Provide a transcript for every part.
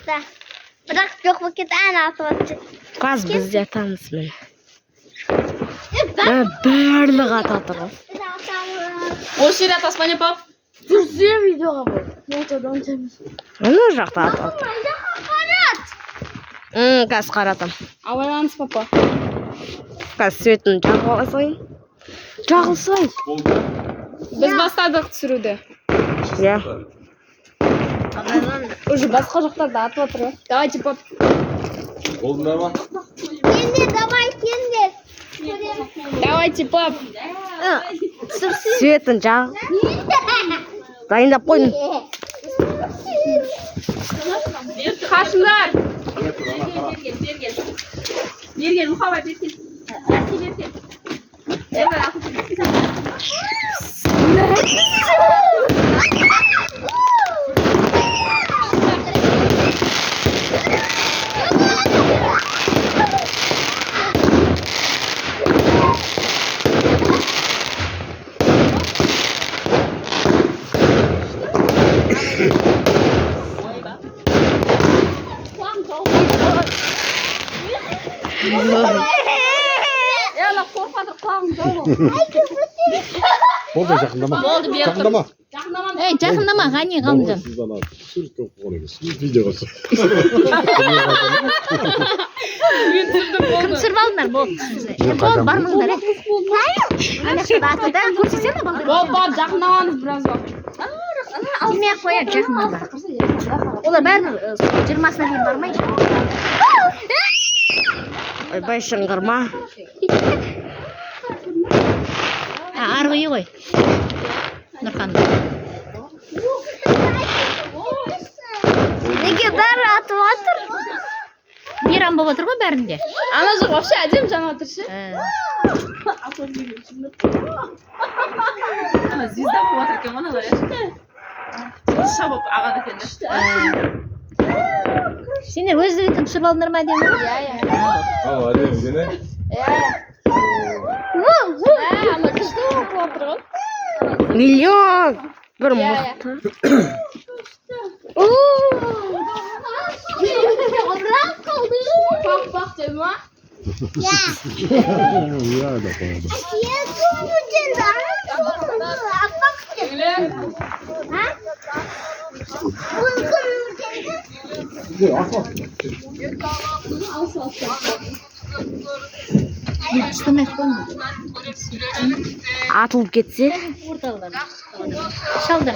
да. Бірақ жоқ болып кетті, атып отыр. Қазір біз де атамыз міне. Барлығы ата тұр. Осы жерде атаспан пап. Жүрсе видеоға бұл. Ана жақта ата тұр. Қазір қаратам. Абайланыс папа. Қазір светін жағылсайын. Жағылсай. Біз бастадық түсіруді. Иә. Уже басқа жақтарда атып отыр. Давайте пап. Болды ма? Кендер, давай, кендер. Давайте пап. Светін жағы. Дайындап қойдым. Қашыңдар. Берген, мұхабай берген. Болды жақындама. Болды, беріп тұр. Жақындама. Ей, жақындама, ғани ғалымжан. Сурет көп қойған емес. Видеоға түсір. Кім түсіріп алдыңдар, болды. Болды, бармаңдар, Бол пап, жақындамаңыз біраз уақыт. Демей-ақ қояды, жақындама. Олар бәрі 20-сына дейін бармайды. Ойбай, шыңғырма. Арғы үй ғой. Нұрхан. Неге бәрі атып отыр? Мейрам болып отыр ғой бәрінде. Ана жоқ вообще әдем жанып отыршы. Ана звезда болып отыр екен ғой, шабып ағады екен. Сендер өздігін түсіріп алдыңдар ма деймін? Ал, әлем дені. Ана күшті болып отыр ғой. Миллион! Бір мықты. Бақ деді ма? Ja. Ja, dat komt. Я думаю, да. Атылып кетсе. Шалдар.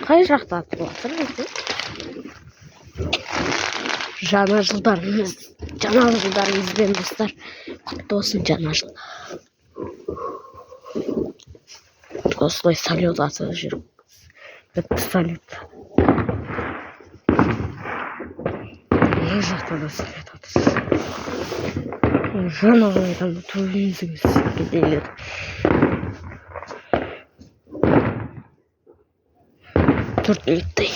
Қай жақта атып жатыр? Жаңа жылдарыңызбен достар. Құтты болсын жаңа жыл. Осылай салют атып жүріп. Бітті салют. Мына жақта да салют атып жүр. Жаңа ғайдан төбемізге келеді. Төрт минуттай.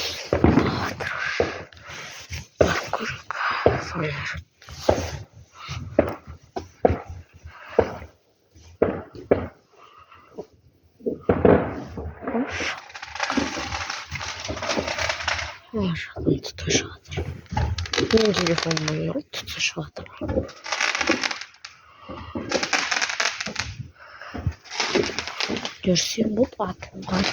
Жақтан тұтып жатыр. Менің телефонымнан тұтып жатыр. Жүрсем бұл атылған.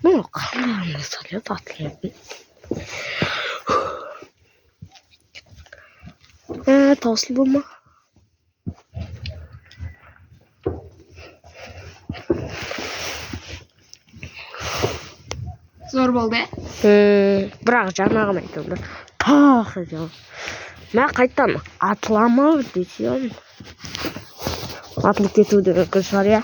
Ну, қандай салют атылатын. Таусылды ма? Зор болды. Бірақ жаңағын айтылды. Пах еді. Мә қайттан атылама десе. Атылып кетуі де мүмкін шығар, иә?